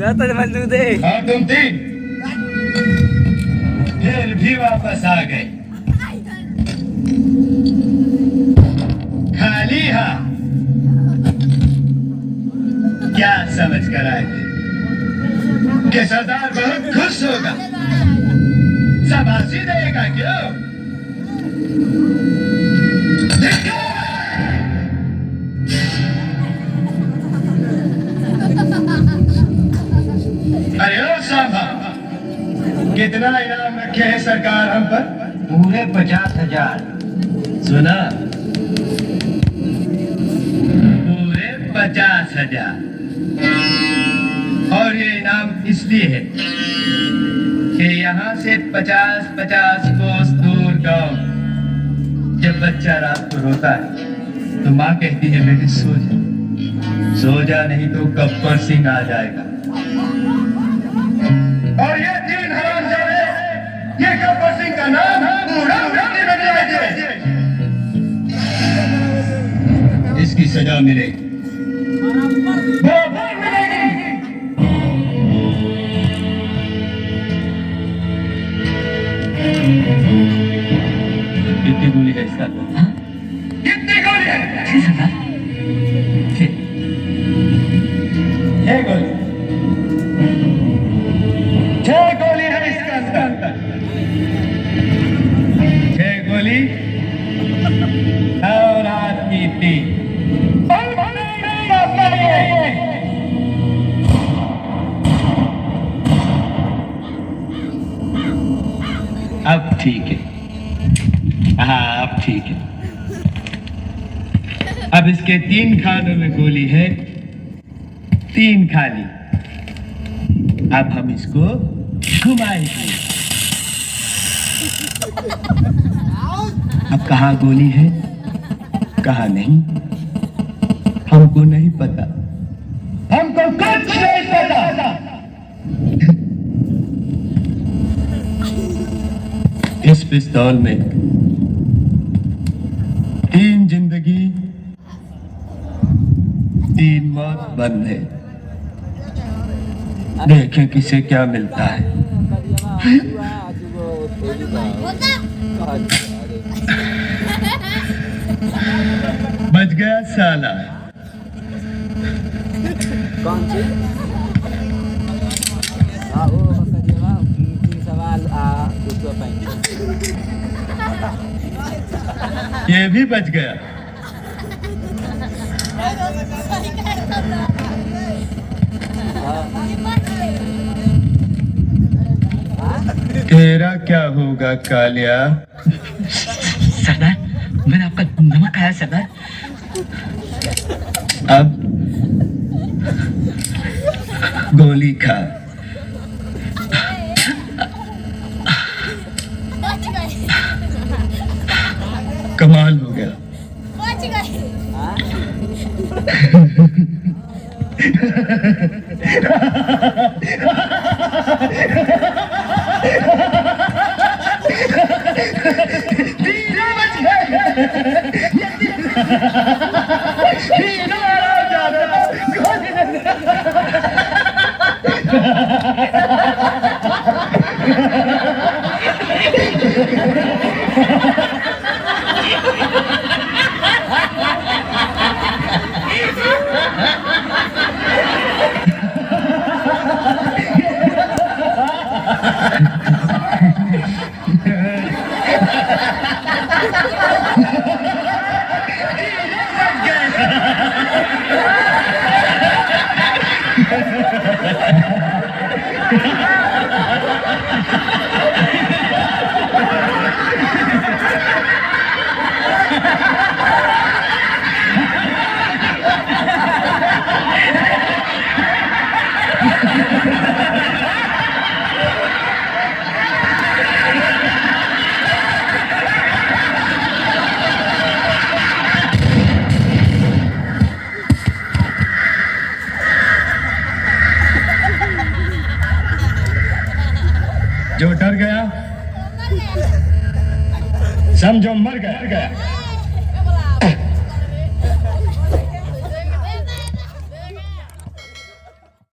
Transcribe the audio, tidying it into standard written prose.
बंदूक दे। हाँ तुम तीन फिर भी वापस आ गए खाली हाथ। क्या समझ कर आए थे कि सरदार बहुत खुश होगा, शाबाशी देगा क्यों? अरे ओ साहब, कितना इनाम रखे हैं सरकार हम पर? पूरे 50,000। सुना? पूरे 50,000। और ये इनाम इसलिए है कि यहाँ से 50-50 कोस दूर गांव जब बच्चा रात को रोता है तो माँ कहती है बेटे सो जा, सो जा नहीं तो गब्बर सिंह आ जाएगा। और ये 3 हरामजादे, ये गब्बर सिंह का नाम पूरा मिट्टी में मिलाइए। इसकी सजा मिलेगी, बराबर मिलेगी। कितनी गोली है इसका? कितनी गोली है? 6 सरदार। 6 गोली। 6 गोली है इसका अंदर। 6 गोली और आदमी 3। अब ठीक है, हाँ अब ठीक है। अब इसके 3 खानों में गोली है, 3 खाली। अब हम इसको घुमाएंगे। अब कहाँ गोली है कहाँ नहीं हमको नहीं पता, हमको कुछ नहीं पता। इस पिस्तौल में 3 जिंदगी 3 मौत बंद है। देखें किसे क्या मिलता है। बच गया साला। कौन सी? हाँ वो सवाल ये भी बच गया। तेरा क्या होगा कालिया? सरदार मैंने आपका नमक खाया सरदार। अब गोली खा। कमाल हो गया। तीनों बच गए। तीनों जो डर गया समझो मर गया।